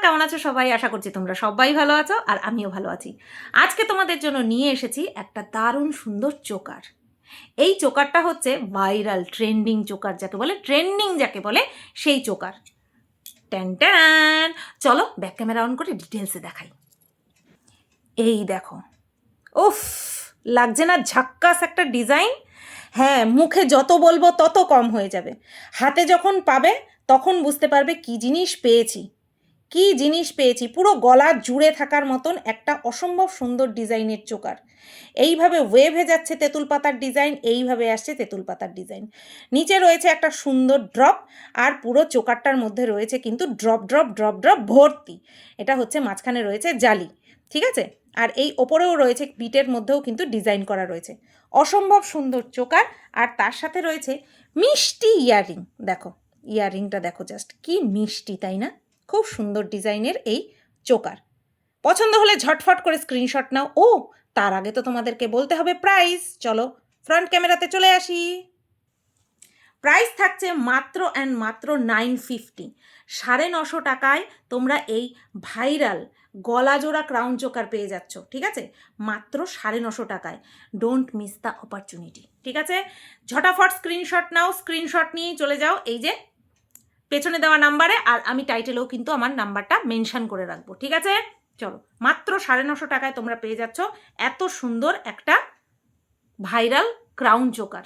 কেমন আছো সবাই? আশা করছি তোমরা সবাই ভালো আছো আর আমিও ভালো আছি। আজকে তোমাদের জন্য নিয়ে এসেছি একটা দারুণ সুন্দর চোকার। এই চোকারটা হচ্ছে ভাইরাল ট্রেন্ডিং চোকার, যাকে বলে ট্রেন্ডিং যাকে বলে সেই চোকার। ট্যান ট্যান, চলো ব্যাক ক্যামেরা অন করে ডিটেলসে দেখাই। এই দেখো, উফ, লাগছে না ঝাক্কাস একটা ডিজাইন? হ্যাঁ, মুখে যত বলবো তত কম হয়ে যাবে। হাতে যখন পাবে তখন বুঝতে পারবে কি জিনিস পেয়েছি, কি জিনিস পেয়েছি। পুরো গলা জুড়ে থাকার মতন একটা অসম্ভব সুন্দর ডিজাইনের চোকার। এইভাবে ওয়েভে যাচ্ছে তেঁতুল পাতার ডিজাইন, এইভাবে আসছে তেঁতুল পাতার ডিজাইন। নিচে রয়েছে একটা সুন্দর ড্রপ, আর পুরো চোকারটার মধ্যে রয়েছে কিন্তু ড্রপ ড্রপ ড্রপ ড্রপ ভর্তি। এটা হচ্ছে মাঝখানে রয়েছে জালি, ঠিক আছে? আর এই ওপরেও রয়েছে, বিটের মধ্যেও কিন্তু ডিজাইন করা রয়েছে। অসম্ভব সুন্দর চোকার, আর তার সাথে রয়েছে মিষ্টি ইয়াররিং। দেখো ইয়াররিংটা দেখো, জাস্ট কি মিষ্টি, তাই না? খুব সুন্দর ডিজাইনের এই চোকার। পছন্দ হলে ঝটফট করে স্ক্রিনশট নাও। ও তার আগে তো তোমাদেরকে বলতে হবে প্রাইস। চলো ফ্রন্ট ক্যামেরাতে চলে আসি। প্রাইস থাকছে মাত্র অ্যান্ড মাত্র 950, 950 টাকায় তোমরা এই ভাইরাল গলা জোড়া ক্রাউন চোকার পেয়ে যাচ্ছ, ঠিক আছে? মাত্র 950 টাকায়। ডোন্ট মিস দ্য অপরচুনিটি, ঠিক আছে? ঝটাফট স্ক্রিনশট নাও, স্ক্রিনশট নিয়েই চলে যাও এই যে পেছনে দেওয়া নাম্বারে, আর আমি টাইটেলেও কিন্তু আমার নাম্বারটা মেনশন করে রাখবো, ঠিক আছে? চলো, মাত্র 950 টাকায় তোমরা পেয়ে যাচ্ছ এত সুন্দর একটা ভাইরাল ক্রাউন চোকার।